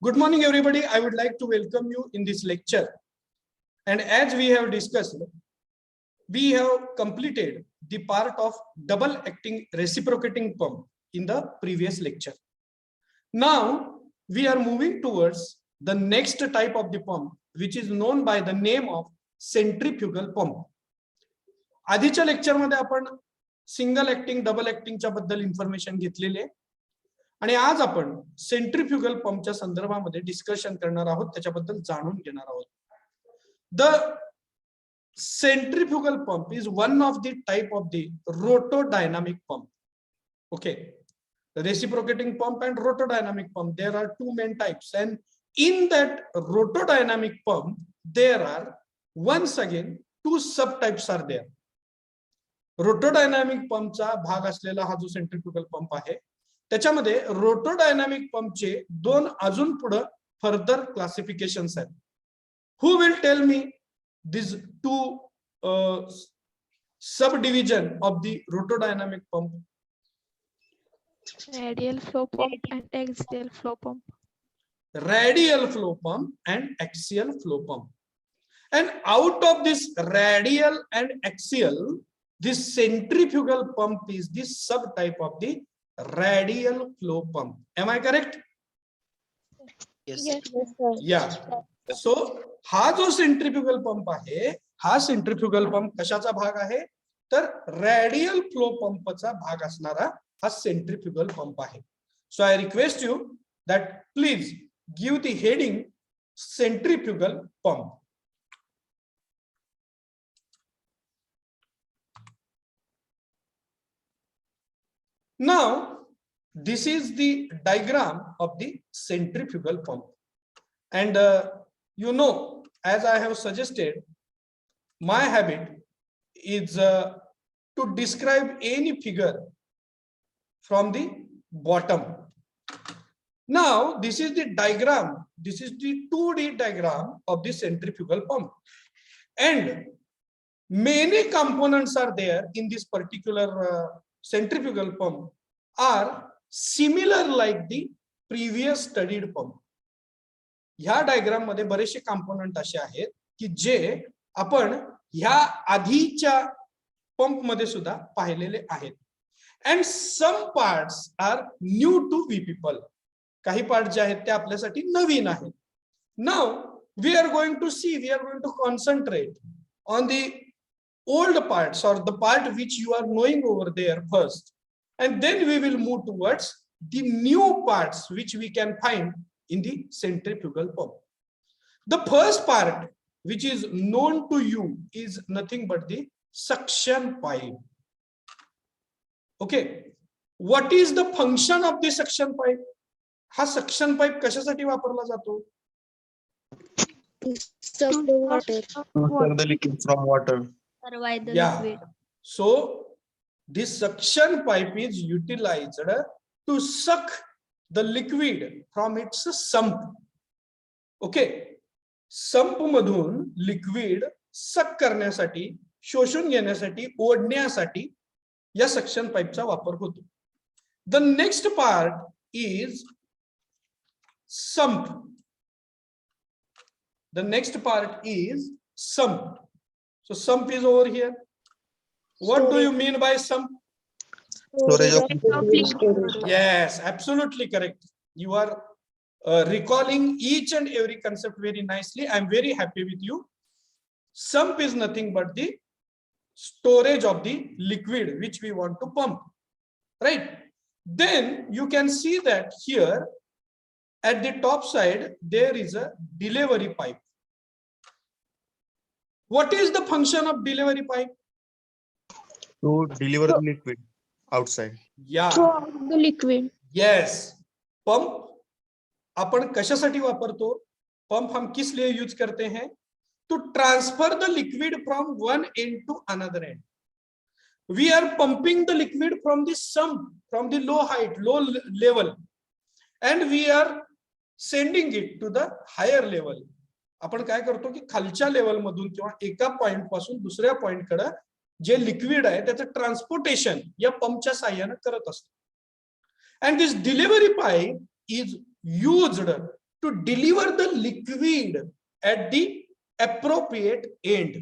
Good morning, everybody. I would like to welcome you in this lecture. And as we have discussed, we have completed the part of double acting reciprocating pump in the previous lecture. Now we are moving towards the next type of the pump, which is known by the name of centrifugal pump. आधीच्या lecture मध्ये आपण single acting double ऍक्टिंगच्या बद्दल information घेतलेली आहे आणि आज आपण centrifugal पंपच्या संदर्भामध्ये डिस्कशन करणार आहोत, त्याच्याबद्दल जाणून घेणार आहोत. The centrifugal pump is one of the type of the rotodynamic pump. Okay, the reciprocating pump and rotodynamic pump, there are two main types, and in that rotodynamic pump there are once again two subtypes are there. रोटोडायनामिक पंपचा भाग असलेला हा जो centrifugal pump आहे त्याच्यामध्ये रोटोडायनामिक पंपचे दोन अजून पुढे further classifications आहेत. Who will tell me these two subdivision of the rotodynamic pump? Radial flow pump and axial flow pump. Radial flow pump and axial flow pump. And out of this radial and axial, this centrifugal pump is the subtype of the radial flow pump. Am I correct? Yes. Yes. Yeah. So हा जो centrifugal pump आहे, हा centrifugal pump कशाचा भाग आहे तर radial flow पंपचा भाग असणारा हा सेंट्रिफ्युगल पंप आहे. So I request you that please give the heading centrifugal pump. Now this is the diagram of the centrifugal pump, and you know, as I have suggested, my habit is to describe any figure from the bottom. Now this is the diagram, this is the 2D diagram of the centrifugal pump, and many components are there in this particular centrifugal pump are similar like the previous studied pump. ह्या diagram मध्ये बरेचसे component असे आहेत की जे आपण ह्या आधीच्या pump मध्ये सुद्धा पाहिलेले आहेत. and some parts are new to we people. काही पार्ट जे आहेत ते आपल्यासाठी नवीन आहेत. now we are going to see, we are going to concentrate on the old parts or the part which you are knowing over there first, and then we will move towards the new parts which we can find in the centrifugal pump. The first part which is known to you is nothing but the suction pipe. Okay, what is the function of the suction pipe? हा suction pipe कशासाठी वापरला जातो? Suck the water. Suck the liquid from water. Survive the Yeah. liquid. So this suction pipe is utilized to suck the liquid from its sump. Okay, sump मधून liquid सक करण्यासाठी, शोषून घेण्यासाठी, ओढण्यासाठी या सक्शन पाईपचा वापर होतो. The next part is sump. The next part is sump. So sump is over here. What do you mean by sump? Storage of liquid. Yes, absolutely correct. You are recalling each and every concept very nicely. I am very happy with you. Sump is nothing but the storage of the liquid which we want to pump, right? Then you can see that here at the top side there is a delivery pipe. What is the function of delivery pipe? To deliver the liquid outside. Yeah. The liquid. Yes. Pump अपन कशासाठी वापरतो? Pump हम किस लिए use करते हैं? To transfer the liquid from one end to another end. We are pumping the liquid from the sump, from the low height, low level, and we are sending it to the higher level. आपण काय करतो की खालच्या level मधून किंवा एका point पासून दुसऱ्या पॉइंट कडे जे लिक्विड आहे त्याचं ट्रान्सपोर्टेशन या पंपच्या साहाय्याने करत असतो. And this delivery pipe is used to deliver the liquid at the appropriate end.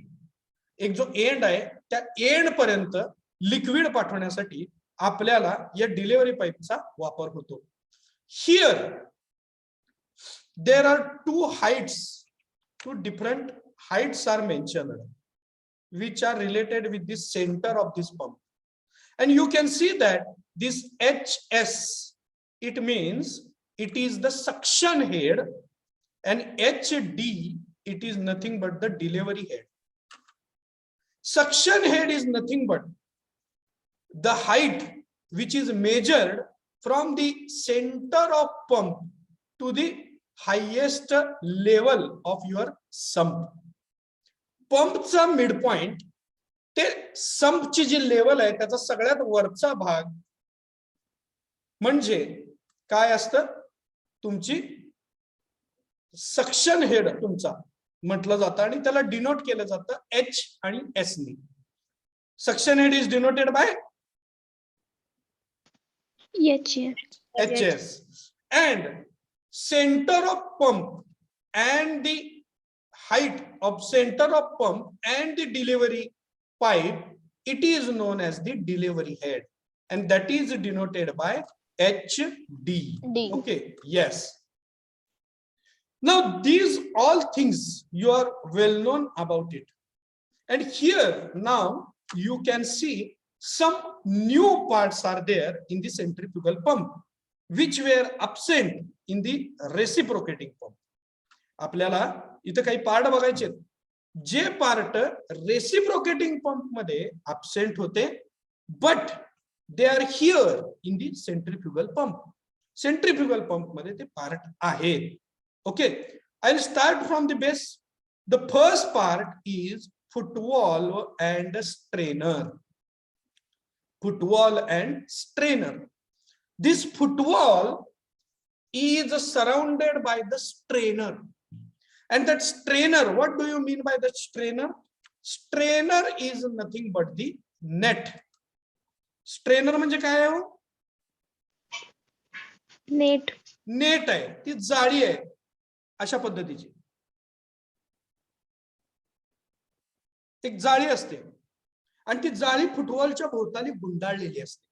एक जो एंड आहे त्या एंड पर्यंत लिक्विड पाठवण्यासाठी आपल्याला या डिलिव्हरी पाईपचा वापर होतो. Here there are two different heights are mentioned which are related with the center of this pump, and you can see that this HS, it means it is the suction head, and HD, it is nothing but the delivery head. Suction head is nothing but the height which is measured from the center of pump to the highest level of your sump. पंपचा mid point ते संपची जी level आहे त्याचा सगळ्यात वरचा भाग म्हणजे काय असतं, तुमची सक्शन हेड तुमचा म्हटलं जातं आणि त्याला डिनोट केलं जातं एच आणि S knee. Suction head is denoted by HS, and center of pump and the height of center of pump and the delivery pipe, it is known as the delivery head, and that is denoted by HD. Okay, yes. Now these all things you are well known about it, and here now you can see some new parts are there in the centrifugal pump which were absent in the reciprocating pump. आपल्याला इथे काही part बघायचे जे part reciprocating pump मध्ये absent होते, but they are here in the centrifugal pump. Centrifugal pump मध्ये ते part आहेत. Okay, I'll start from the base. The first part is footwall and strainer. Footwall and strainer. This footwall is surrounded by the strainer. And that strainer, what do you mean by the strainer? Strainer is nothing but the net. Strainer म्हणजे काय आहे? Net. Net आहे, ती जाळी आहे अशा पद्धतीची. एक जाळी असते आणि ती जाळी फुटबॉलच्या भोवताली गुंडाळलेली असते.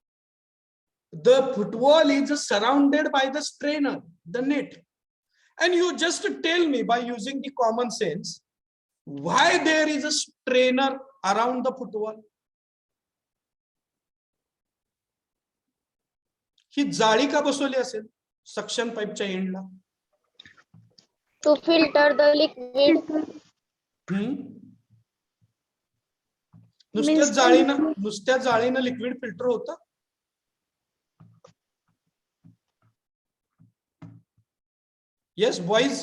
The footwall is surrounded by the strainer, the net. And you just tell me by using the common sense why there is a strainer around the footwall. ही जाळी का बसवली असेल सक्शन पाईपच्या एंडला? To filter the liquid. नुसत्या जाळीनं liquid filter होतं? Yes, boys.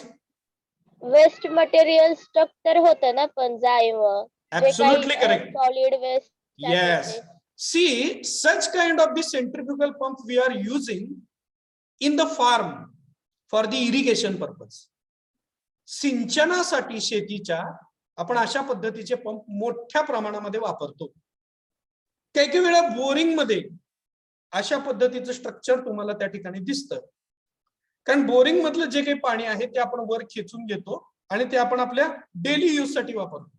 Waste material structure होतं ना पण जाळीवर. Absolutely correct. Solid waste. Yes. See, such kind of the centrifugal pump we are using in the farm for the irrigation purpose. सिंचनासाठी शेतीच्या आपण अशा पद्धतीचे पंप मोठ्या प्रमाणामध्ये वापरतो. काही वेळा बोरिंग मध्ये अशा पद्धतीचं स्ट्रक्चर तुम्हाला त्या ठिकाणी दिसतं, कारण बोरिंग मधलं जे काही पाणी आहे ते आपण वर खेचून घेतो आणि ते आपण आपल्या डेली यूज साठी वापरतो.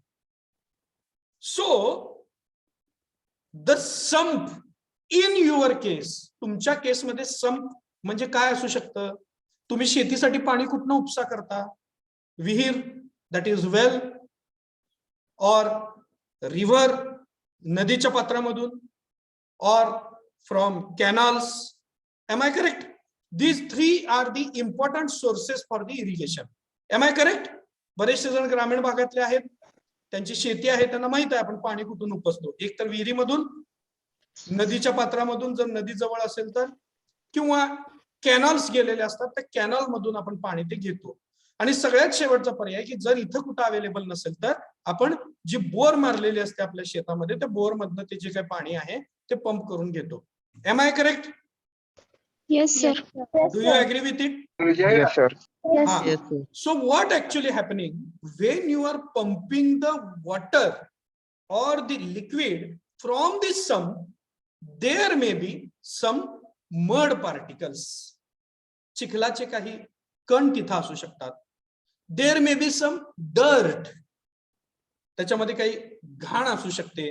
So the sump in your case, तुमच्या केसमध्ये संप म्हणजे काय असू शकतं? तुम्ही शेतीसाठी पाणी कुठनं उपसा करता? विहीर, that is well, or river, नदीच्या पात्रामधून, or from canals. Am I correct? These three are the important sources for the irrigation. Am I correct? बरेचसे जण ग्रामीण भागातले आहेत, त्यांची शेती आहे, त्यांना माहित आहे आपण पाणी कुठून उपसतो. एक तर विहिरीमधून, नदीच्या पात्रामधून जर नदी जवळ असेल तर, किंवा कॅनल्स गेलेले असतात त्या कॅनल मधून आपण पाणी ते घेतो. आणि सगळ्यात शेवटचा पर्याय की जर इथं कुठं अवेलेबल नसेल तर आपण जी बोर मारलेली असते आपल्या शेतामध्ये त्या बोर मधनं ते जे काही पाणी आहे ते पंप करून घेतो. Am I correct? Yes, sir. Do you agree with it? Yes, sir. Yes. Yes, sir. So what actually happening when you are pumping the water or the liquid from the sump, there may be some mud particles. चिखलाचे काही कण तिथं असू शकतात. देर may be some dirt, त्याच्यामध्ये काही घाण असू शकते.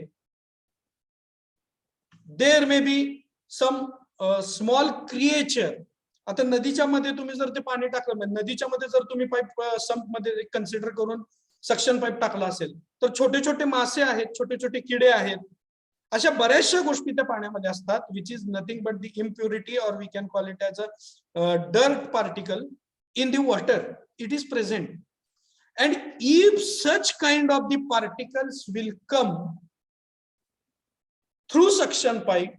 There may be some small creature. आता नदीच्या मध्ये तुम्ही जर ते पाणी टाकलं, नदीच्या मध्ये जर तुम्ही पाईप संप मध्ये कन्सिडर करून सक्शन पाईप टाकला असेल तर छोटे छोटे मासे आहेत, छोटे छोटे किडे आहेत, अशा बऱ्याचशा गोष्टी त्या पाण्यामध्ये असतात, which is nothing but the impurity or we can call it as a dirt particle in the water. It is present. And if such kind of the particles will come through suction pipe,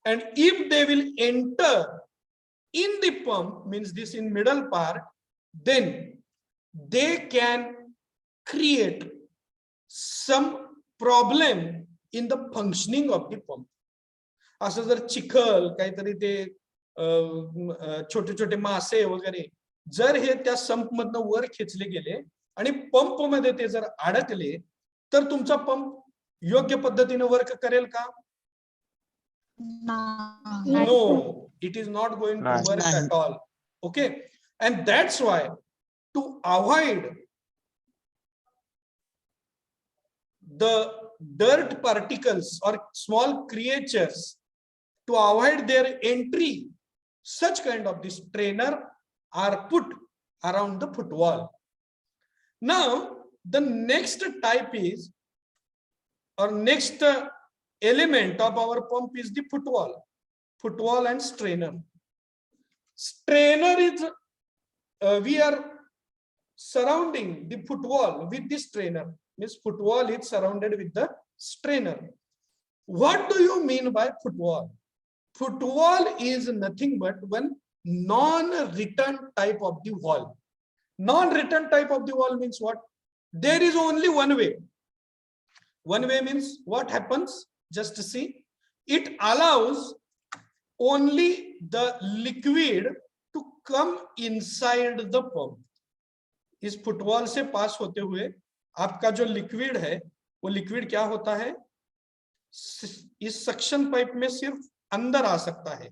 and if they will enter in the pump, means this in middle part, then they can create some problem in the functioning of the pump. असं जर चिखल काहीतरी ते छोटे छोटे मासे वगैरे जर हे त्या संप मधनं वर खेचले गेले आणि पंप मध्ये ते जर अडकले तर तुमचा पंप योग्य पद्धतीने वर्क करेल का? No, it is not going to work at all. Okay, and that's why to avoid the dirt particles or small creatures, to avoid their entry, such kind of the strainer are put around the footwall. Now the next type is, or next element of our pump is the footwall and strainer. Strainer is we are surrounding the footwall with the strainer, means footwall is surrounded with the strainer. What do you mean by footwall? Footwall is nothing but one non-return type of the wall. Non-return type of the wall means what? There is only one way. One way means what happens? Just see, it allows only the liquid to come inside the pump. इस football से पास होते हुए आपका जो liquid है वो liquid क्या होता है, इस सक्शन पाइप में सिर्फ अंदर आ सकता है.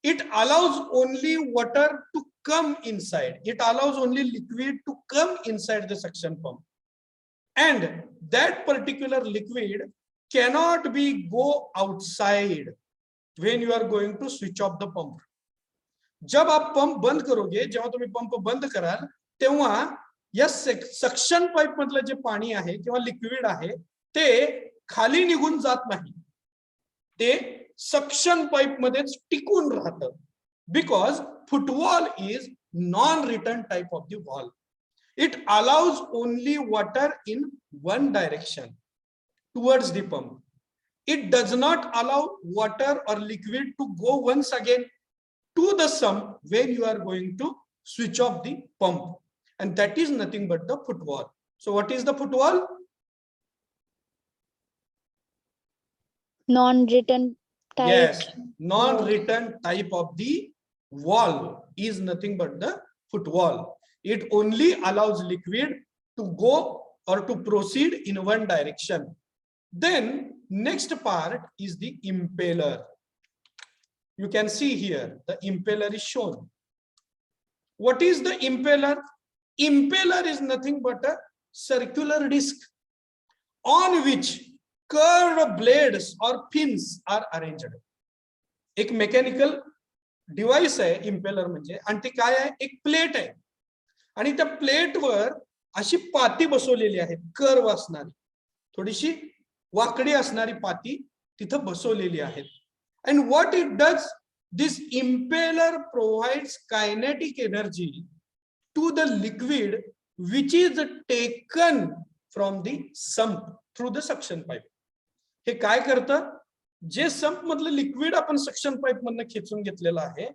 It allows only water to come inside. It allows only liquid to come inside the suction pump, and that particular liquid cannot be go outside when you are going to switch off the pump. जब आप pump बंद करोगे, जेव्हा तुम्ही pump बंद कराल तेव्हा या सक्शन पाइप मधलं जे पाणी आहे किंवा लिक्विड आहे ते खाली निघून जात नाही, ते सक्शन पाइप मध्येच टिकून राहतं. Because football is non-return type of the wall. It allows only water in one direction towards the pump. It does not allow water or liquid to go once again to the sump when you are going to switch off the pump, and that is nothing but the footwall. So what is the footwall? Non-return type. Yes, non-return type of the wall is nothing but the footwall. It only allows liquid to go or to proceed in one direction. Then next part is the impeller. You can see here the impeller is shown. What is the impeller? Impeller is nothing but a circular disc on which curved blades or pins are arranged. एक mechanical device आहे impeller म्हणजे, आणि ती काय आहे, एक plate आहे आणि त्या प्लेटवर अशी पाती बसवलेली आहे, कर्व असणारी, थोडीशी वाकडी असणारी पाती तिथं बसवलेली आहे. And what it does, this impeller provides kinetic energy to the liquid which is taken from the sump through the suction pipe. हे काय करतं, जे संप मधलं लिक्विड आपण सक्शन पाईप मधनं खेचून घेतलेलं आहे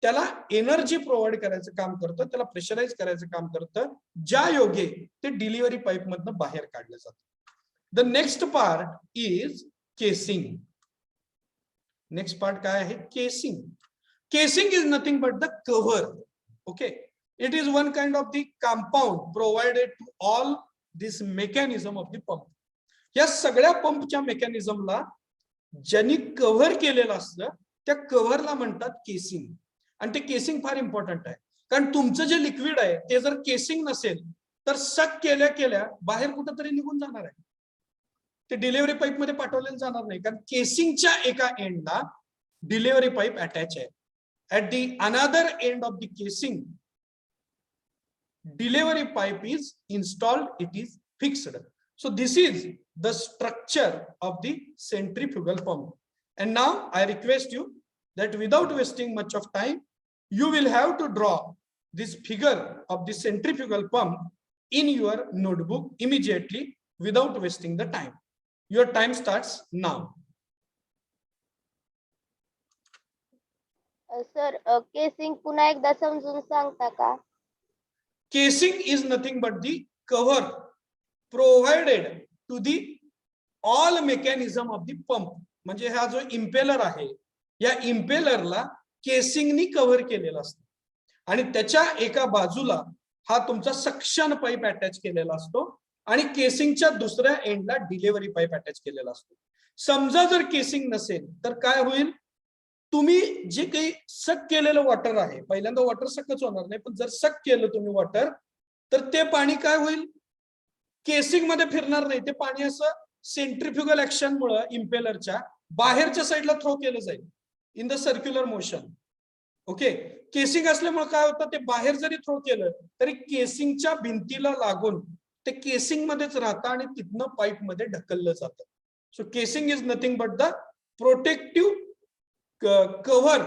त्याला एनर्जी प्रोव्हाइड करायचं काम करतं, त्याला प्रेशराइज करायचं काम करतं, ज्या योगे ते डिलिव्हरी पाईप मधनं बाहेर काढलं जातं. The next part is casing. Next part काय आहे, casing. Casing is nothing but the cover. Okay, it is one kind of the compound provided to all this mechanism of the pump. या सगळ्या पंपच्या मेकॅनिझमला ज्यांनी cover केलेलं असतं त्या कव्हरला म्हणतात casing. आणि ते केसिंग फार इम्पॉर्टंट आहे. कारण तुमचं जे लिक्विड आहे ते जर केसिंग नसेल तर सक केल्या केल्या बाहेर कुठंतरी निघून जाणार आहे, ते डिलिव्हरी पाईप मध्ये पाठवलेलं जाणार नाही, कारण केसिंगच्या एका एंडला डिलिव्हरी पाईप अटॅच आहे. At the another end of the casing delivery pipe is installed, it is fixed. So this is the structure of the centrifugal pump. And now I request you that without wasting much of time, you will have to draw this figure of the centrifugal pump in your notebook immediately without wasting the time. Your time starts now. Sir casing पुन्हा एकदा समजून सांगता का? Casing is nothing but the cover provided to the all mechanism of the pump. म्हणजे हा जो impeller आहे या इम्पेलरला केसिंगनी कव्हर केलेला असतो आणि त्याच्या एका बाजूला हा तुमचा सक्शन पाईप अटॅच केलेला असतो आणि केसिंगच्या दुसऱ्या एंडला डिलिव्हरी पाईप अटॅच केलेला असतो. समजा जर केसिंग नसेल तर काय होईल, तुम्ही जे काही सक केलेलं वॉटर आहे, पहिल्यांदा वॉटर सकच होणार नाही, पण जर सक केलं तुम्ही वॉटर तर ते पाणी काय होईल, केसिंग मध्ये फिरणार नाही, ते पाणी असं सेंट्रिफ्युगल ऍक्शन मुळे इम्पेलरच्या बाहेरच्या साईडला थ्रो केलं जाईल in the circular motion. Okay, casing असल्यामुळे काय होतं, ते बाहेर जरी थ्रो केलं तरी केसिंगच्या भिंतीला लागून ते केसिंग मध्येच राहतं आणि तिथनं पाईप मध्ये ढकललं जातं. So casing is nothing but the protective cover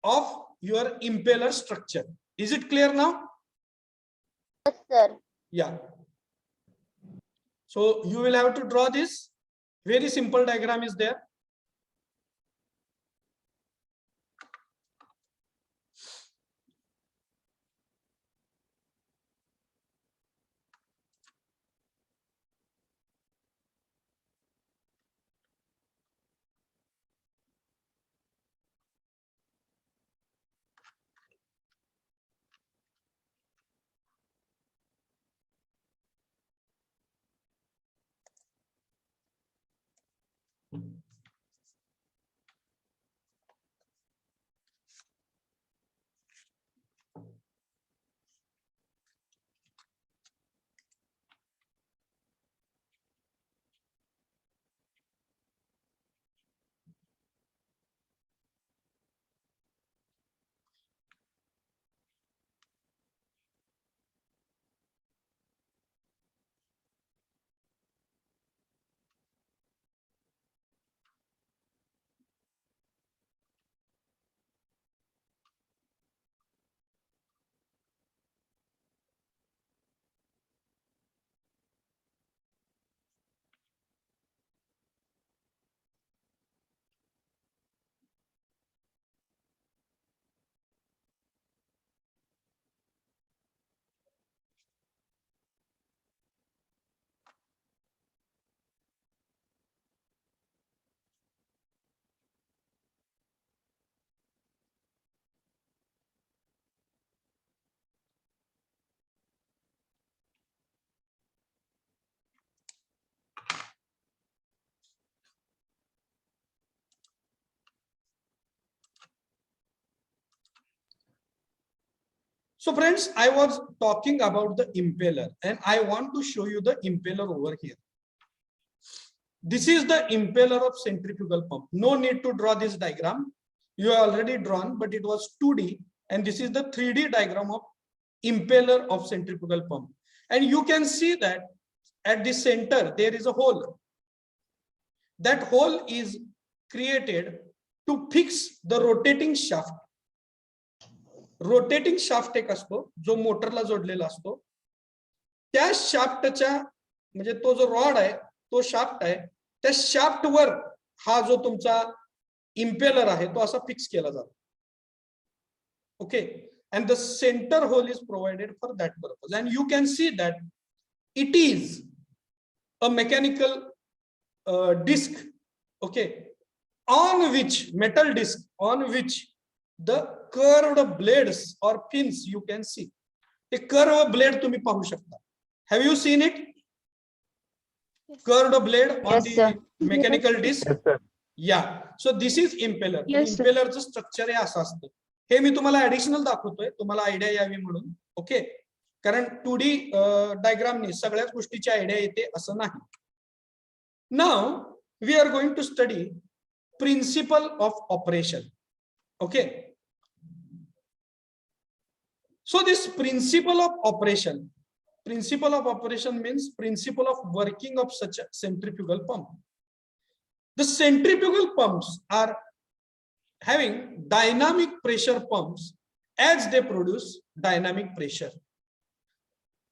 of your impeller structure. Is it clear now? Yes, sir. Yeah. So you will have to draw this. Very simple diagram is there. So friends, I was talking about the impeller and I want to show you the impeller over here. This is the impeller of centrifugal pump. No need to draw this diagram. You have already drawn, but it was 2D, and this is the 3D diagram of impeller of centrifugal pump. And you can see that at the center there is a hole. That hole is created to fix the rotating shaft. Rotating shaft एक असतो जो मोटरला जोडलेला असतो, त्या शाफ्टच्या म्हणजे तो जो rod आहे तो शाफ्ट आहे, त्या शाफ्ट वर हा जो तुमचा इम्पेलर आहे तो असा फिक्स केला जातो. Okay, and the center hole is provided for that purpose, and you can see that it is a mechanical disc, okay, on which metal disc on which the curved blades or pins you can see. A curved blade तुम्ही पाहू शकता. Have you seen it? Curved blade on Yes, the sir. mechanical disc. Yes, sir. Yeah. So this is impeller. Yes, sir. Impellerचं structure हे असं असतं. हे मी तुम्हाला additional दाखवतोय तुम्हाला आयडिया यावी म्हणून. ओके, कारण 2D डायग्रामने सगळ्याच गोष्टीची आयडिया येते असं नाही. Now we are going to study principle of operation. Okay, so this principle of operation means principle of working of such a centrifugal pump. The centrifugal pumps are having dynamic pressure pumps as they produce dynamic pressure.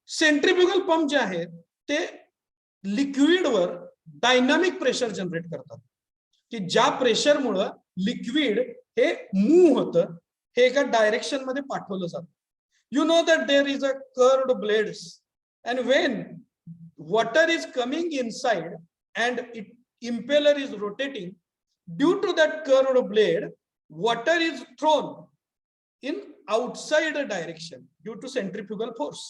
Centrifugal pump जे आहेत ते liquid वर dynamic pressure generate करतात, की ज्या pressure मुळे liquid हे move होतं, हे एका direction मध्ये पाठवलं जातं. You know that there is a curved blades, and when water is coming inside and impeller is rotating, due to that curved blade, water is thrown in outside direction due to centrifugal force.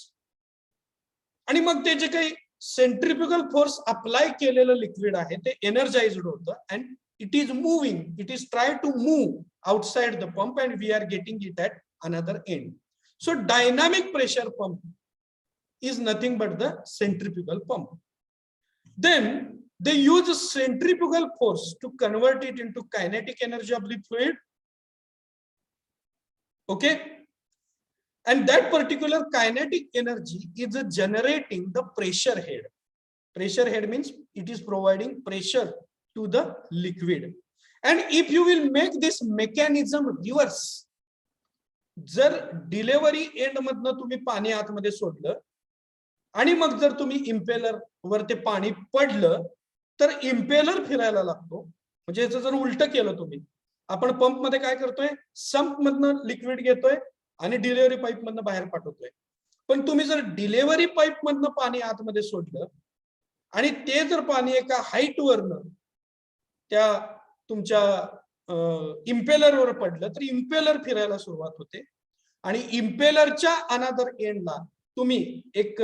आणि मग ते जे काही centrifugal force apply केलेलं liquid आहे ते energized होतं and it is moving, it is trying to move outside the pump and we are getting it at another end. So dynamic pressure pump is nothing but the centrifugal pump. Then they use centrifugal force to convert it into kinetic energy of the fluid. Okay, and that particular kinetic energy is generating the pressure head. Pressure head means it is providing pressure to the liquid. And if you will make this mechanism reverse, जर delivery and मधनं तुम्ही पाणी आतमध्ये सोडलं आणि मग जर तुम्ही impeller वर ते पाणी पडलं तर इम्पेलर फिरायला लागतो. म्हणजे याचं जर उलट केलं तुम्ही, आपण पंप मध्ये काय करतोय, संप मधनं लिक्विड घेतोय आणि डिलिव्हरी पाईप मधनं बाहेर पाठवतोय. पण तुम्ही जर डिलिव्हरी पाईप मधनं पाणी आतमध्ये सोडलं आणि ते जर पाणी एका हाईट वरनं त्या तुमच्या इम्पेलर वर पडलं तर इम्पेलर फिरायला सुरुवात होते आणि इम्पेलरच्या अनादर एंडला तुम्ही एक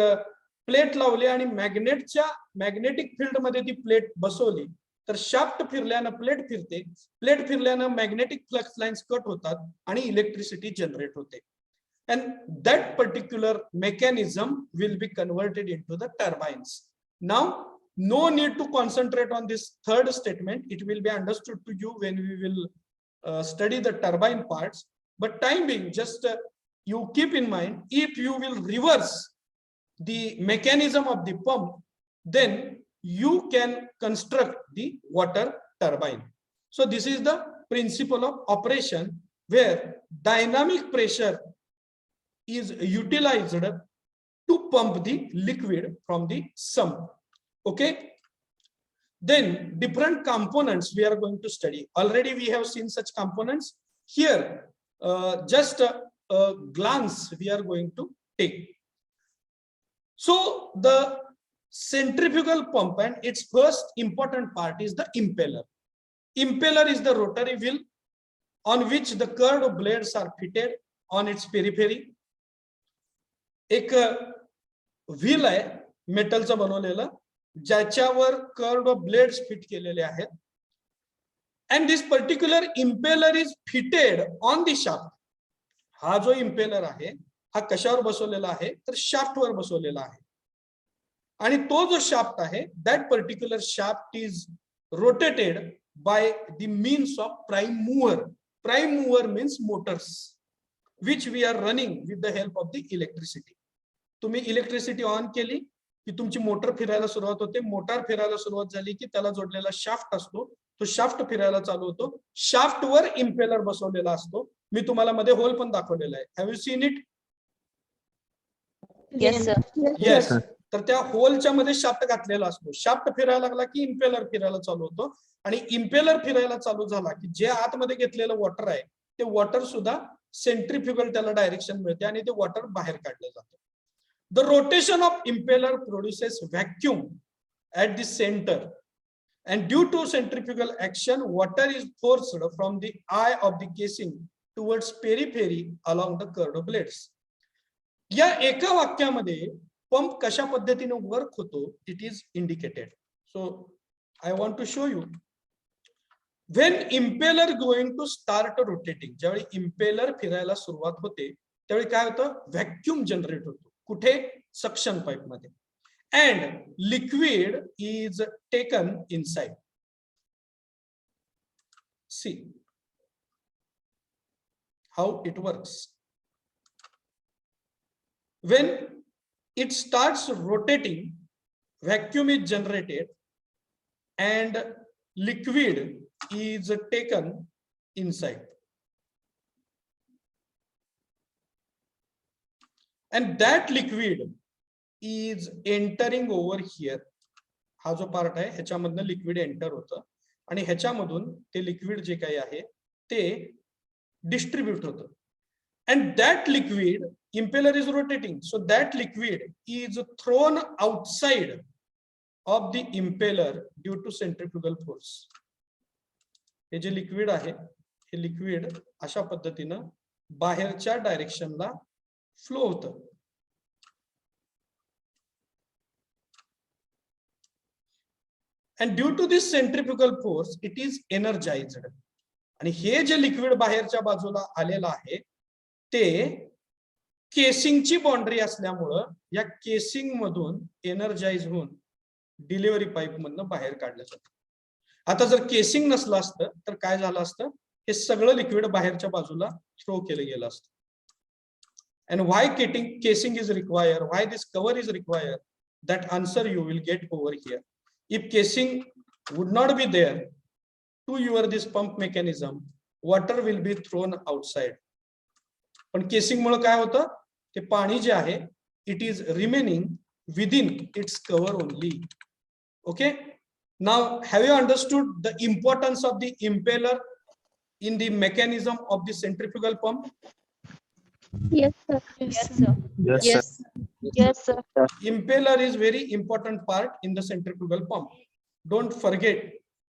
प्लेट लावली आणि मॅग्नेटिक फील्ड मध्ये ती प्लेट बसवली तर शाफ्ट फिरल्यानं प्लेट फिरते, प्लेट फिरल्यानं मॅग्नेटिक फ्लक्स लाईन्स कट होतात आणि इलेक्ट्रिसिटी जनरेट होते. and that particular mechanism will be converted into the turbines. Now no need to concentrate on this third statement, it will be understood to you when we will study the turbine parts, but time being just you keep in mind, if you will reverse the mechanism of the pump, then you can construct the water turbine. So this is the principle of operation where dynamic pressure is utilized to pump the liquid from the sump. Okay, then different components we are going to study. Already we have seen such components here. Just a glance we are going to take. So the centrifugal pump and its first important part is the impeller. Impeller is the rotary wheel on which the curved blades are fitted on its periphery. एक wheel आहे मेटलचा बनवलेला ज्याच्यावर curved blades fit केलेले आहेत. and this particular impeller is fitted on the shaft. हा जो impeller आहे हा कशावर बसवलेला आहे तर शाफ्ट वर बसवलेला आहे आणि तो जो शाफ्ट आहे that particular shaft is rotated by the means of prime mover. Prime mover means motors which we are running with the help of the electricity. तुम्ही इलेक्ट्रिसिटी ऑन केली की तुमची मोटर फिरायला सुरुवात होते. मोटार फिरायला सुरुवात झाली की त्याला जोडलेला शाफ्ट असतो, तो शाफ्ट फिरायला चालू होतो. शाफ्ट वर इम्पेलर बसवलेला असतो. मी तुम्हाला मध्ये होल पण दाखवलेला आहे. Have you seen it? Yes sir. Yes. तर त्या होलच्या मध्ये शाफ्ट घातलेला असतो. शाफ्ट फिरायला लागला की इम्पेलर फिरायला चालू होतो आणि इम्पेलर फिरायला चालू झाला की जे आतमध्ये घेतलेलं वॉटर आहे ते वॉटर सुद्धा सेंट्रीफ्युगल त्याला डायरेक्शन मिळते आणि ते वॉटर बाहेर काढलं जातं. The rotation of impeller produces vacuum at the center, and due to centrifugal action, water is forced from the eye of the casing towards periphery along the curved blades. या एका वाक्यामध्ये pump कशा पद्धतीने work होतो it is indicated. So I want to show you. when impeller going to start rotating, ज्यावेळी impeller फिरायला सुरुवात होते त्यावेळी काय होतं, व्हॅक्यूम जनरेट होतो. कुठे? सक्शन पाईप मध्ये. And liquid is taken inside. See how it works. When it starts rotating, vacuum is generated and liquid is taken inside. And that liquid is entering over here. हा जो part आहे ह्याच्यामधनं liquid enter होतं आणि ह्याच्यामधून ते liquid जे काही आहे ते distribute होतं. And that liquid, impeller is rotating, so that liquid is thrown outside of the impeller due to centrifugal force. हे जे लिक्विड आहे हे लिक्विड अशा पद्धतीनं बाहेरच्या डायरेक्शनला फ्लो होतं. And due to this centrifugal force, it is energized. आणि हे जे लिक्विड बाहेरच्या बाजूला आलेलं आहे ते केसिंगची बाउंड्री असल्यामुळं या केसिंग मधून एनर्जाइज होऊन डिलिव्हरी पाईप मधनं बाहेर काढलं जातं. आता जर केसिंग नसलं असतं तर काय झालं असतं, हे सगळं लिक्विड बाहेरच्या बाजूला थ्रो केलं गेलं असतं. And why casing is required, why this cover is required, that answer you will get over here. If casing would not be there to your this pump mechanism, water will be thrown outside. पण casing मुळे काय होतं, ते पाणी जे आहे it is remaining within its cover only. Okay, now have you understood the importance of the impeller in the mechanism of the centrifugal pump? Yes, sir. Yes, sir. Yes, sir. Yes, sir. Impeller is very important part in the centrifugal pump. Don't forget.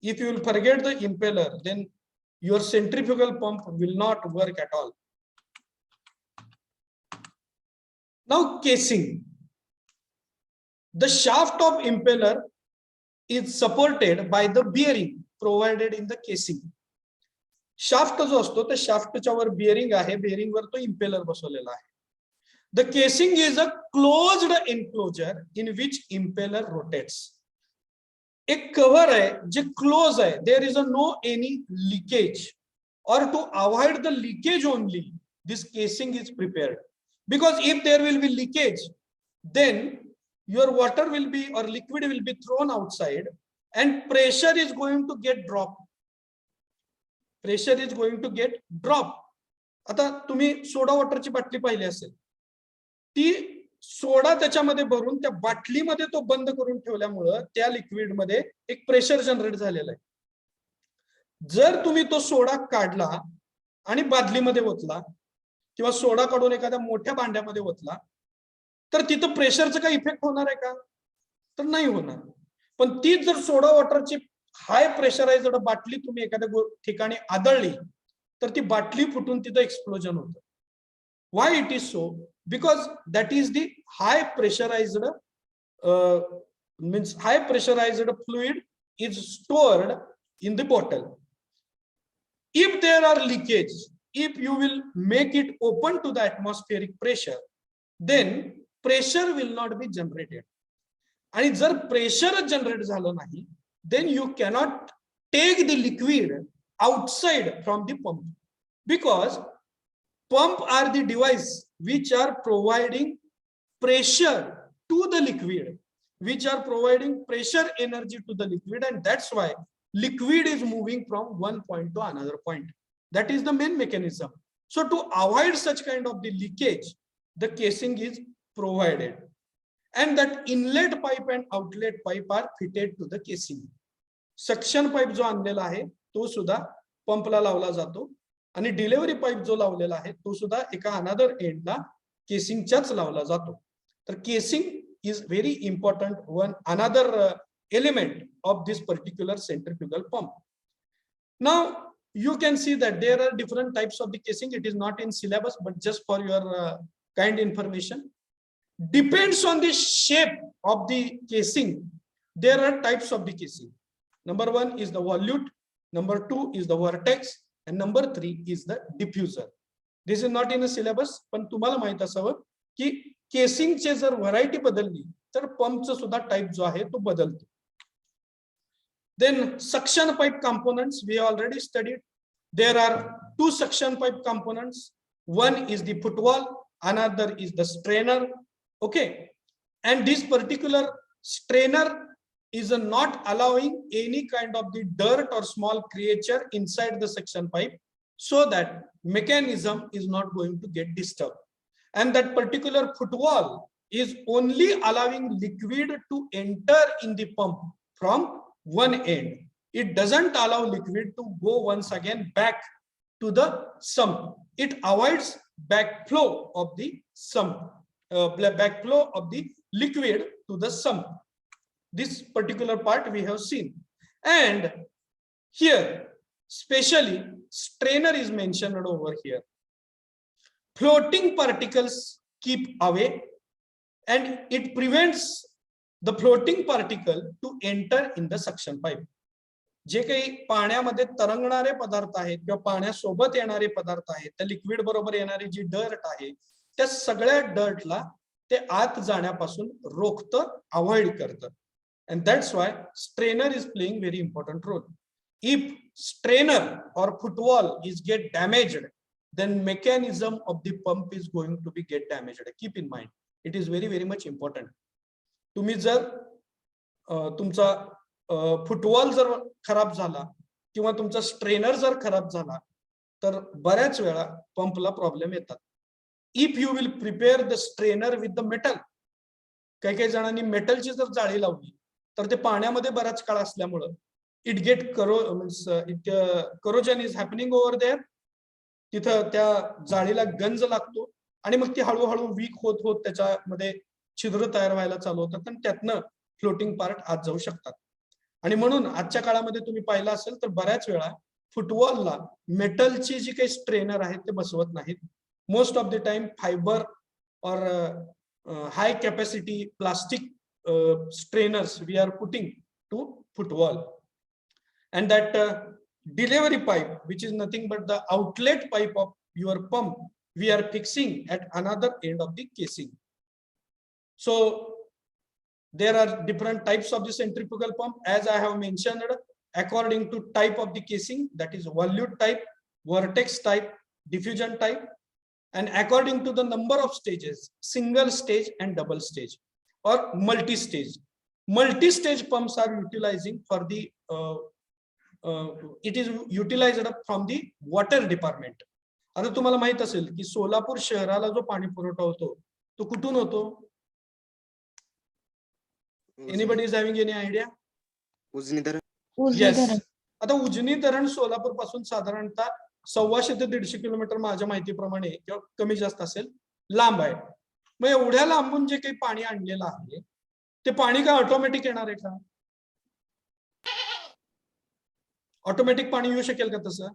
If you will forget the impeller, then your centrifugal pump will not work at all. Now casing. The shaft of impeller is supported by the bearing provided in the casing. Shaft जो असतो त्या शाफ्टच्या वर bearing आहे, bearing वर तो impeller बसवलेला आहे. The casing is a closed enclosure in which impeller rotates. एक cover आहे जे क्लोज आहे, there is a no any leakage, or to avoid the leakage only this casing is prepared. Because if there will be leakage, then your water will be or liquid will be thrown outside and pressure is going to get dropped. Pressure is going to get dropped. आता तुम्ही soda वॉटरची बाटली पाहिली असेल, ती soda त्याच्यामध्ये भरून त्या बाटलीमध्ये तो बंद करून ठेवल्यामुळं त्या लिक्विड मध्ये एक प्रेशर जनरेट झालेलं आहे. जर तुम्ही तो सोडा काढला आणि बादलीमध्ये ओतला किंवा सोडा काढून एखाद्या मोठ्या भांड्यामध्ये ओतला तर तिथं प्रेशरचा काही इफेक्ट होणार आहे का? तर नाही होणार. पण ती जर सोडा वॉटरची हाय प्रेशराइज्ड बाटली तुम्ही एखाद्या ठिकाणी आदळली तर ती बाटली फुटून तिथं एक्सप्लोजन होतं. Why it is so? Because that is the high pressurised means high pressurised fluid is stored in the bottle. If there are leakage, if you will make it open to the atmospheric pressure, then pressure will not be generated. आणि जर pressure generate झालं नाही, then you cannot take the liquid outside from the pump, because pump are the device which are providing pressure to the liquid, which are providing pressure energy to the liquid, and that's why liquid is moving from one point to another point. That is the main mechanism. So to avoid such kind of the leakage, the casing is provided, and that inlet pipe and outlet pipe are fitted to the casing. Suction pipe जो आणलेला आहे तो सुद्धा पंपला लावला जातो आणि delivery pipe जो लावलेला आहे तो सुद्धा एका अनदर एंडला केसिंगच्याच लावला जातो. तर casing is very important one another element of this particular centrifugal pump. Now you can see that there are different types of the casing. It is not in syllabus, but just for your kind information. Depends on the shape of the casing. There are types of the casing. Number one is the volute, number 2 is the vortex, and number 3 is the diffuser. This is not in a syllabus, पण तुम्हाला माहित असावं की केसिंगचे जर variety बदलली तर पंपचा सुद्धा type जो आहे तो बदलतो. Then suction pipe components we already studied. There are two suction pipe components. One is the footwall, another is the strainer. Okay, and this particular strainer is not allowing any kind of the dirt or small creature inside the suction pipe, so that mechanism is not going to get disturbed. And that particular footwall is only allowing liquid to enter in the pump from one end. It doesn't allow liquid to go once again back to the sump. It avoids backflow of the sump, backflow of the liquid to the sump. This particular part we have seen. And here, specially, strainer is mentioned over here. Floating particles keep away, and it prevents the floating particle to enter in the suction pipe. जे काही पाण्यामध्ये तरंगणारे पदार्थ आहेत किंवा पाण्यासोबत येणारे पदार्थ आहेत, त्या liquid बरोबर येणारी जी डर्ट आहे, त्या सगळ्या डर्टला ते आत जाण्यापासून रोखतं, अवॉइड करतं. And that's why strainer is playing very important role. If strainer or footwall is get damaged, then mechanism of the pump is going to be get damaged. Keep in mind, it is very, very much important. तुम्ही जर तुमचा football जर खराब झाला किंवा तुमचा strainer जर खराब झाला तर बऱ्याच वेळा पंपला प्रॉब्लेम येतात. If you will prepare the strainer with the metal, काही काही जणांनी मेटलची जर जाळी लावली तर ते पाण्यामध्ये बराच काळ असल्यामुळं it get corrosion is happening over there. तिथं त्या जाळीला गंज लागतो आणि मग ती हळूहळू वीक होत होत त्याच्यामध्ये छिद्र तयार व्हायला चालू होतात आणि त्यातनं फ्लोटिंग पार्ट आत जाऊ शकतात. आणि म्हणून आजच्या काळामध्ये तुम्ही पाहिलं असेल तर बऱ्याच वेळा फुटवॉलला मेटलची जी काही स्ट्रेनर आहेत ते बसवत नाहीत. Most of the time fiber or high capacity plastic strainers we are putting to footwall. And that delivery pipe, which is nothing but the outlet pipe of your pump, we are fixing at another end of the casing. So there are different types of the centrifugal pump, as I have mentioned, according to type of the casing, that is volute type, vortex type, diffusion type, and according to the number of stages, single stage and double stage or multi-stage. Multi-stage pumps are utilizing for the it is utilized from the water department. आता तुम्हाला माहित असेल की सोलापूर शहराला जो पाणी पुरवठा होतो तो कुठून होतो? Anybody is having any idea? Ujani धरण. Yes. आता उजनी धरण सोलापूर पासून साधारणतः 150 ते 150 किलोमीटर माझ्या माहितीप्रमाणे किंवा कमी जास्त असेल लांब आहे. मग एवढ्या लांबून जे काही पाणी आणलेलं आहे ते पाणी काय ऑटोमॅटिक येणार आहे का? ऑटोमॅटिक पाणी येऊ शकेल का तसं?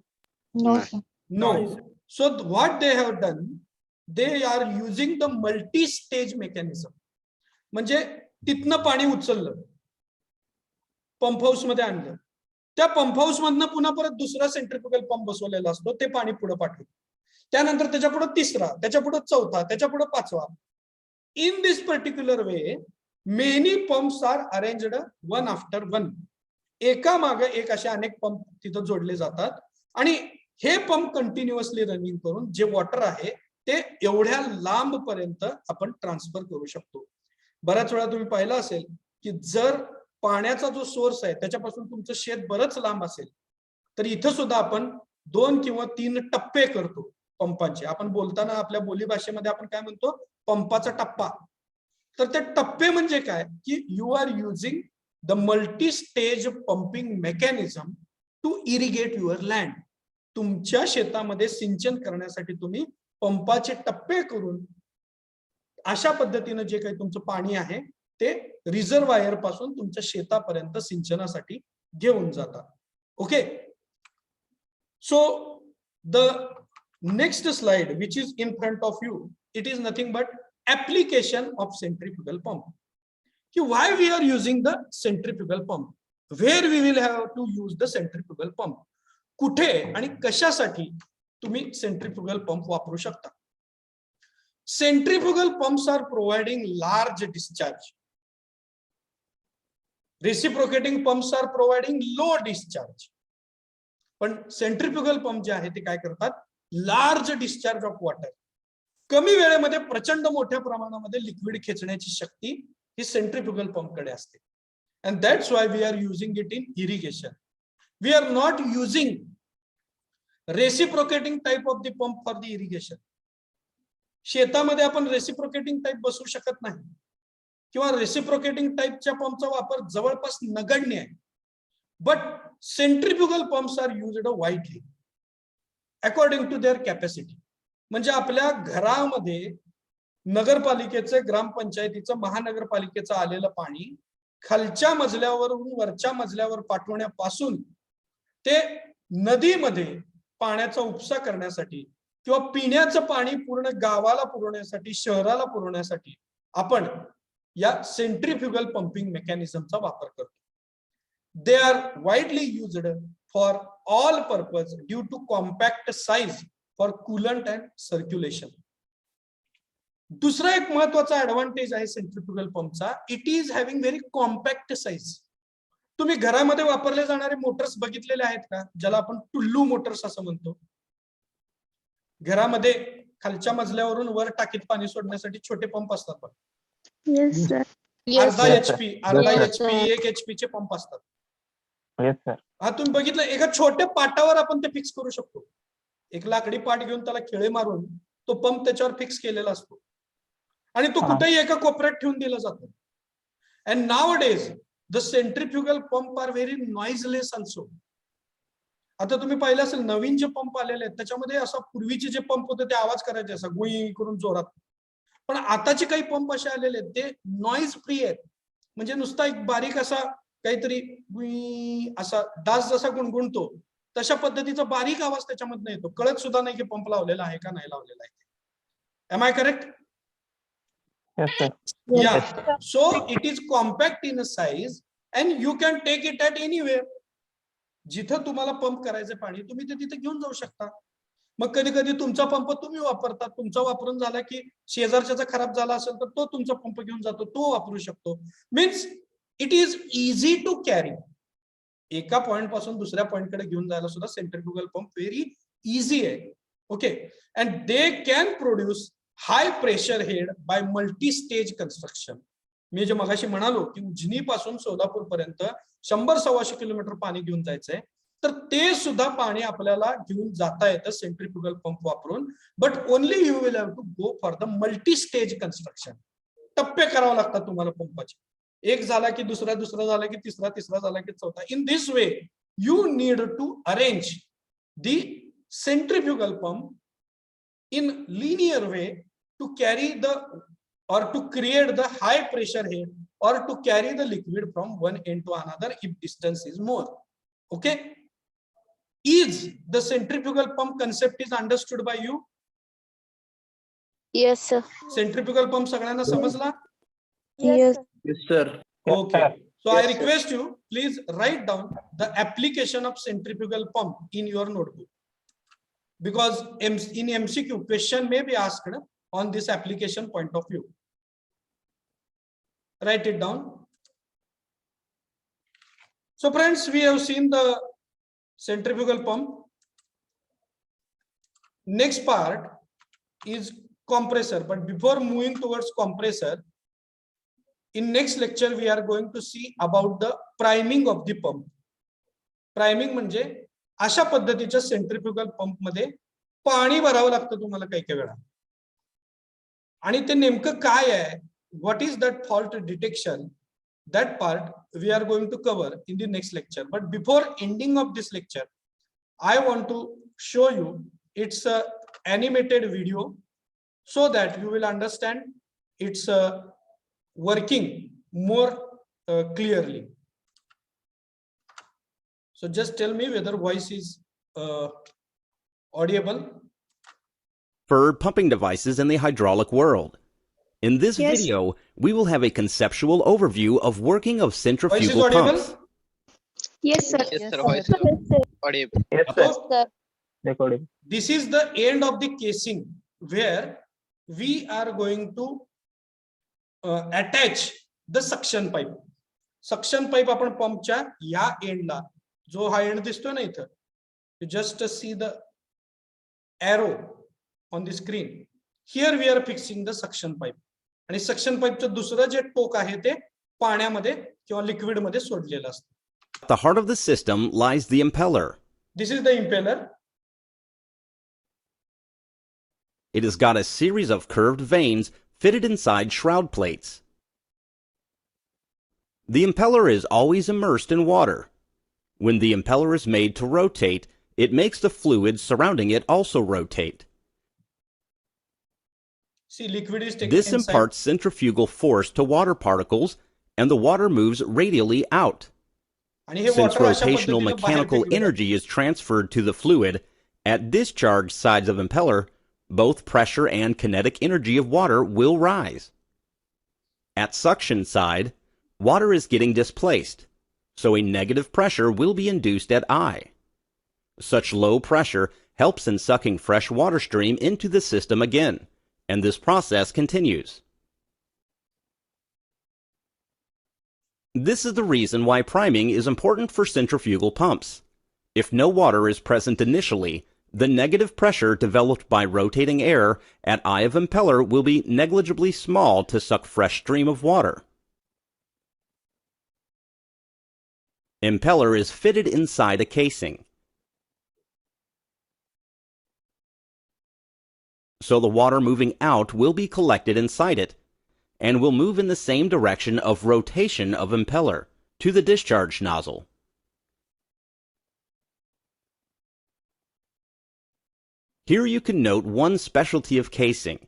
No. So what they have done, they are using the multi stage mechanism. म्हणजे तिथनं पाणी उचललं, पंप हाऊस मध्ये आणलं, त्या पंप हाऊस मधनं पुन्हा परत दुसरा सेंट्रिफ्युगल पंप बसवलेला असतो, ते पाणी पुढे पाठवतो. त्यानंतर त्याच्या पुढे तिसरा, त्याच्या पुढे चौथा, त्याच्या पुढे पाचवा. In this particular way, many pumps are arranged one after one. एका मागे एक असे अनेक पंप तिथं जोडले जातात आणि हे पंप कंटिन्युअसली रनिंग करून जे वॉटर आहे ते एवढ्या लांब पर्यंत आपण ट्रान्सफर करू शकतो. बऱ्याच वेळा तुम्ही पाहिलं असेल की जर पाण्याचा जो सोर्स आहे त्याच्यापासून तुमचं शेत बरंच लांब असेल तर इथं सुद्धा आपण 2 किंवा 3 टप्पे करतो पंपांचे. आपण बोलताना आपल्या बोली भाषेमध्ये आपण काय म्हणतो? पंपाचा टप्पा. तर ते टप्पे म्हणजे काय की you are using the multi stage pumping mechanism to irrigate your land. तुमच्या शेतामध्ये सिंचन करण्यासाठी तुम्ही पंपाचे टप्पे करून अशा पद्धतीने जे काही तुमचं पाणी आहे ते रिझर्वायर पासून तुमच्या शेतापर्यंत सिंचनासाठी घेऊन जातात. Okay, so the next slide which is in front of you, it is nothing but application of centrifugal pump. Why we are using the centrifugal pump, where we will have to use the centrifugal pump. कुठे आणि कशासाठी तुम्ही centrifugal pump वापरू शकता. Centrifugal pumps are providing large discharge. Reciprocating pumps are providing low discharge. पण centrifugal pump जे आहे ते काय करतात, लार्ज डिस्चार्ज ऑफ वॉटर, कमी वेळेमध्ये प्रचंड मोठ्या प्रमाणामध्ये लिक्विड खेचण्याची शक्ती ही सेंट्रिफ्युगल पंप कडे असते. And that's why we are using it in irrigation. We are not using reciprocating type of the pump for the irrigation. शेतामध्ये आपण रेसिप्रोकेटिंग टाइप बसवू शकत नाही किंवा रेसिप्रोकेटिंग टाइपच्या पंपचा वापर जवळपास नगण्य आहे. But centrifugal pumps are used widely according to their capacity. म्हणजे आपल्या घरामध्ये नगरपालिकेचं, ग्रामपंचायतीचं, महानगरपालिकेचं आलेलं पाणी खालच्या मजल्यावरून वरच्या मजल्यावर पाठवण्यापासून ते नदीमध्ये पाण्याचा उपसा करण्यासाठी किंवा पिण्याचं पाणी पूर्ण गावाला पुरवण्यासाठी, शहराला पुरवण्यासाठी आपण या सेंट्रिफ्युगल पंपिंग मेकॅनिझमचा वापर करतो. They are widely used for all purpose due to compact size for coolant and circulation. दुसरा एक महत्वाचा ऍडव्हान्टेज आहे सेंट्रिफ्युगल पंपचा, it is having very compact size. तुम्ही घरामध्ये वापरले जाणारे मोटर्स बघितलेले आहेत का, ज्याला आपण टुल्लू मोटर्स असं म्हणतो. घरामध्ये खालच्या मजल्यावरून वर टाकीत पाणी सोडण्यासाठी छोटे पंप असतात बघ. Yes, sir. अर्धा एचपी, अर्धा Yes, एचपी, sir. 1 HP चे पंप असतात. Yes sir. हा तुम्ही बघितलं, एका छोट्या पाटावर आपण ते फिक्स करू शकतो. एक लाकडी पाट घेऊन त्याला खिळे मारून तो पंप त्याच्यावर फिक्स केलेला असतो आणि तो हा. कुठेही एका कोपऱ्यात ठेवून दिला जातो. And now days the centrifugal pump are very noiseless also. आता तुम्ही पाहिलं असेल नवीन जे पंप आलेले आहेत त्याच्यामध्ये असा पूर्वीचे जे पंप होते ते आवाज करायचे असा गुई करून जोरात. पण आताचे काही पंप असे आलेले आहेत ते नॉइज फ्री आहेत. म्हणजे नुसता एक बारीक असा काहीतरी गुई असा डास जसा गुणगुणतो तशा पद्धतीचा बारीक आवाज त्याच्यामधनं येतो. कळत सुद्धा नाही की पंप लावलेला आहे का नाही लावलेला आहे. Am I correct? Yes sir. Yeah. So it is compact in size and you can take it at anywhere. जिथं तुम्हाला पंप करायचं पाणी तुम्ही ते तिथे घेऊन जाऊ शकता. मग कधी कधी तुमचा पंप तुम्ही वापरता, तुमचा वापरून झाला की शेजारच्याचा खराब झाला असेल तर तो तुमचा पंप घेऊन जातो, तो वापरू शकतो. Means it is easy to carry. एका पॉइंट पासून दुसऱ्या पॉइंट कडे घेऊन जायला सुद्धा सेंट्रिफ्युगल पंप व्हेरी इझी आहे. Okay. And they can produce high pressure head by multi stage construction. मी जे मगाशी म्हणालो की उजनी पासून सोलापूर पर्यंत 100-125 किलोमीटर पाणी घेऊन जायचंय, तर ते सुद्धा पाणी आपल्याला घेऊन जाता येतं सेंट्रिफ्युगल पंप वापरून. But only you will have to go for the multi stage construction. टप्पे करावे लागतात तुम्हाला पंपाचे. एक झाला की दुसरा, दुसरा झाला की तिसरा, तिसरा झाला की चौथा. In this way you need to arrange the centrifugal pump in linear way to carry the or to create the high pressure head or to carry the liquid from one end to another if distance is more. Okay, is the centrifugal pump concept is understood by you? Yes, sir. Centrifugal pump सगळ्यांना समजला? Yes. Yes, sir. Okay, so I Yes, sir. request you please write down the application of centrifugal pump in your notebook, because in MCQ question may be asked on this application point of view. Write it down. So friends, we have seen the centrifugal pump. Next part is compressor, but before moving towards compressor, in next lecture we are going to see about the priming of the pump. Priming म्हणजे अशा पद्धतीच्या centrifugal pump मध्ये पाणी भरावं लागतं तुम्हाला काही काही वेळा, आणि ते नेमकं काय आहे, what is that fault detection, that part we are going to cover in the next lecture. But before ending of this lecture I want to show you its animated video so that you will understand its working more clearly. So just tell me whether voice is audible. For pumping devices in the hydraulic world. In this Yes. video, we will have a conceptual overview of working of Voice is centrifugal audible? pumps. Yes, sir. Yes, sir. Voice audible. Yes, sir. Yes, sir. Recording. This is the end of the casing where we are going to attach the suction pipe. Suction pipe आपण पंपच्या या एंडला, जो हा and दिसतोय ना इथं, you just see the arrow on the screen. Here we are fixing the suction pipe. आणि suction pipe चं दुसरं जे टोक आहे ते पाण्यामध्ये किंवा लिक्विड मध्ये सोडलेलं असतं. At the heart of the system lies the impeller. This is the impeller. It has got a series of curved vanes fitted inside shroud plates. The impeller is always immersed in water. When the impeller is made to rotate, it makes the fluid surrounding it also rotate. See, liquid is taken This inside. imparts centrifugal force to water particles, and the water moves radially out. आणि हे Since water अशा rotational पद्धतीने बाहेर mechanical फेकलं जातं. energy is transferred to the fluid, at discharge sides of impeller, both pressure and kinetic energy of water will rise. At suction side, water is getting displaced, so a negative pressure will be induced at I. Such low pressure helps in sucking fresh water stream into the system again, and this process continues. This is the reason why priming is important for centrifugal pumps. If no water is present initially, the negative pressure developed by rotating air at eye of impeller will be negligibly small to suck fresh stream of water. Impeller is fitted inside a casing, so the water moving out will be collected inside it and will move in the same direction of rotation of impeller to the discharge nozzle. Here you can note one specialty of casing.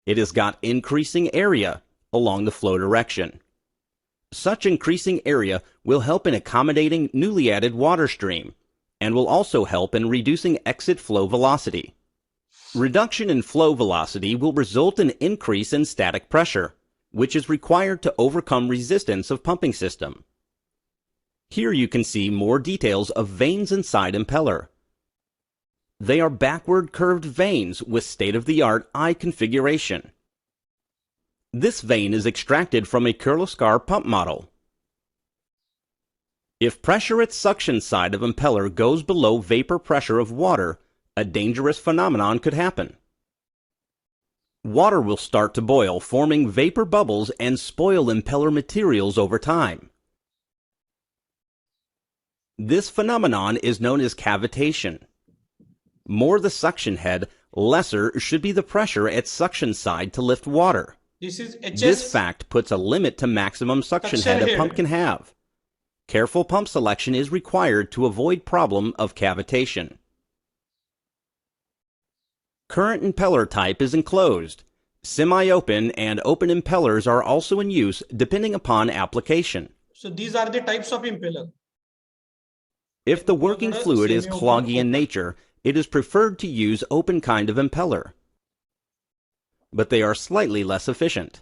It has got increasing area along the flow direction. Such increasing area will help in accommodating newly added water stream and will also help in reducing exit flow velocity. Reduction in flow velocity will result in increase in static pressure, which is required to overcome resistance of pumping system. Here you can see more details of vanes inside impeller. They are backward curved vanes with state-of-the-art eye configuration. This vane is extracted from a Kirloskar pump model. If pressure at suction side of impeller goes below vapor pressure of water, a dangerous phenomenon could happen. Water will start to boil, forming vapor bubbles and spoil impeller materials over time. This phenomenon is known as cavitation. More the suction head, lesser should be the pressure at suction side to lift water. This is HS. This fact puts a limit to maximum suction head a pump can have. Careful pump selection is required to avoid problem of cavitation. Current impeller type is enclosed. Semi-open and open impellers are also in use depending upon application. So these are the types of impeller. If the working fluid is cloggy in nature, it is preferred to use open kind of impeller, but they are slightly less efficient.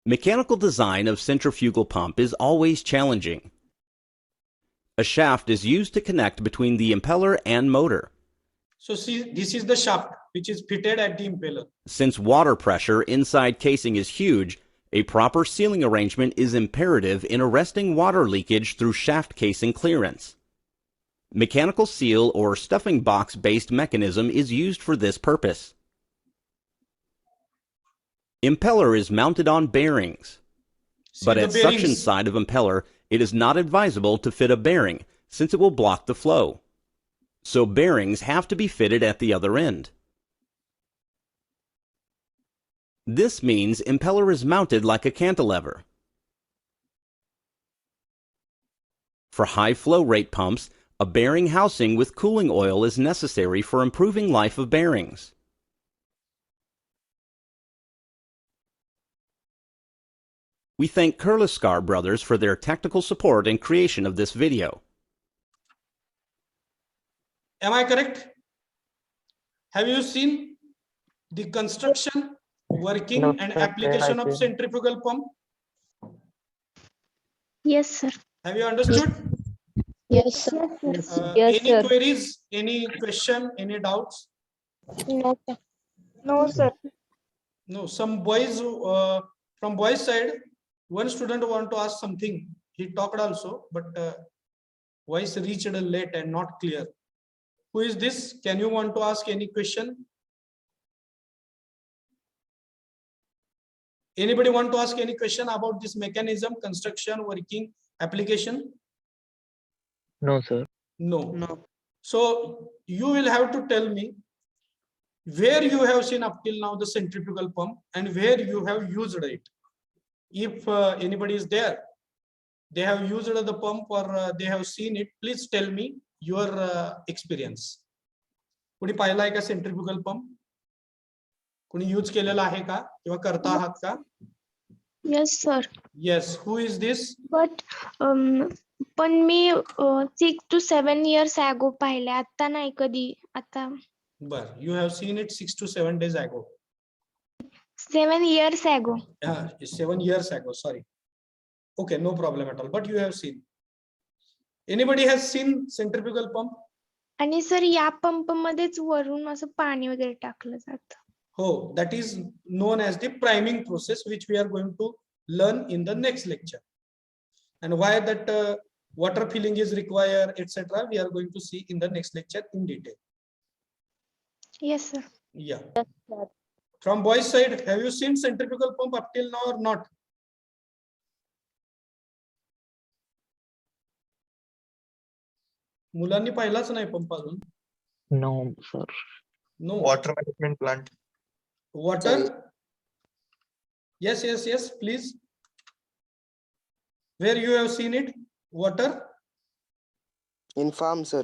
Mechanical design of centrifugal pump is always challenging. A shaft is used to connect between the impeller and motor. So see, this is the shaft which is fitted at the impeller. Since water pressure inside casing is huge, a proper sealing arrangement is imperative in arresting water leakage through shaft casing clearance. Mechanical seal or stuffing box based mechanism is used for this purpose. Impeller is mounted on bearings, but the at suction bearings. side of impeller, it is not advisable to fit a bearing since it will block the flow. So bearings have to be fitted at the other end. This means impeller is mounted like a cantilever. For high flow rate pumps, a bearing housing with cooling oil is necessary for improving life of bearings. We thank Kirloskar Brothers for their technical support and creation of this video. Am I correct? Have you seen the construction working No, and sir, application I of think- centrifugal pump? Yes, sir. Have you understood? Yes, sir. Yes, sir. Yes, Any sir. queries, any question, any doubts? No, sir. No, sir. No, some boys from boys side, one student want to ask something. He talked also, but voice reached late and not clear. Who is this? Can you want to ask any question? Anybody want to ask any question about this mechanism, construction, working, application? No, sir. No. No. So you will have to tell me where you have seen up till now the centrifugal pump and where you have used it. If anybody is there, they have used the pump or they have seen it, please tell me your experience. कुणी पाहिलाय का centrifugal pump? कुणी use केलेला आहे का किंवा करता आहात का? Yes, sir. Yes, who is this? But पण मी 6 to 7 years ago पाहिले, आता नाही कधी. आता Bar, you have seen it 6 to 7 days ago. 7 years ago. 7 years ago, sorry. Okay, no problem at all, but you have seen. Anybody has seen centrifugal pump? आणि sir या pump मध्येच वरून असं पाणी वगैरे टाकलं जातं. Oh, that is known as the priming process, which we are going to learn in the next lecture. And why that water filling is required, etc. We are going to see in the next lecture in detail. Yes, sir. Yeah. Yes, sir. From boys side, have you seen centrifugal pump up till now or not? मुलांनी पाहिलाच नाही pump अजून. No, sir. No. Water management plant. Water. Yes, yes, yes, please. Where you have seen it? Water. In farm, sir.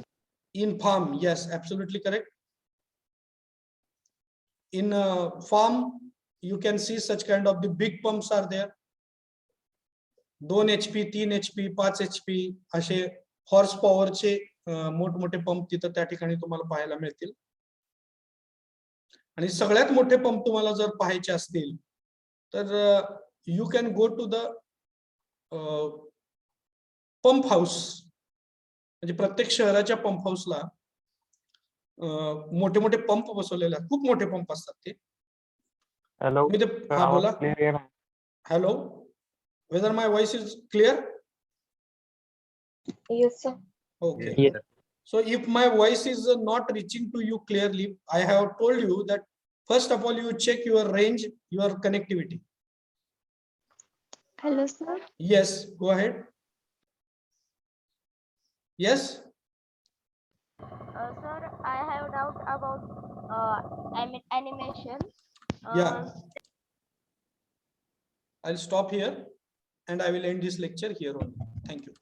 In farm, yes, absolutely correct. In farm, you can see such kind of the big pumps are there. 2 HP, 3 HP, 5 HP असे horse पॉवरचे मोठमोठे pump तिथं त्या ठिकाणी तुम्हाला पाहायला मिळतील. आणि सगळ्यात मोठे पंप तुम्हाला जर पाहायचे असतील तर you can go to the pump house. म्हणजे प्रत्येक शहराच्या पंप हाऊसला मोठे मोठे पंप बसवलेले आहेत. खूप मोठे पंप असतात ते. Hello. हा बोला. Clear. Hello, whether my voice is clear? Yes, sir. Okay. Yes. So if my voice is not reaching to you clearly, I have told you that first of all you check your range, your connectivity. Hello, sir. Yes, go ahead. Yes. Sir, I have doubt about animation. Yeah. I'll stop here and I will end this lecture here only. Thank you.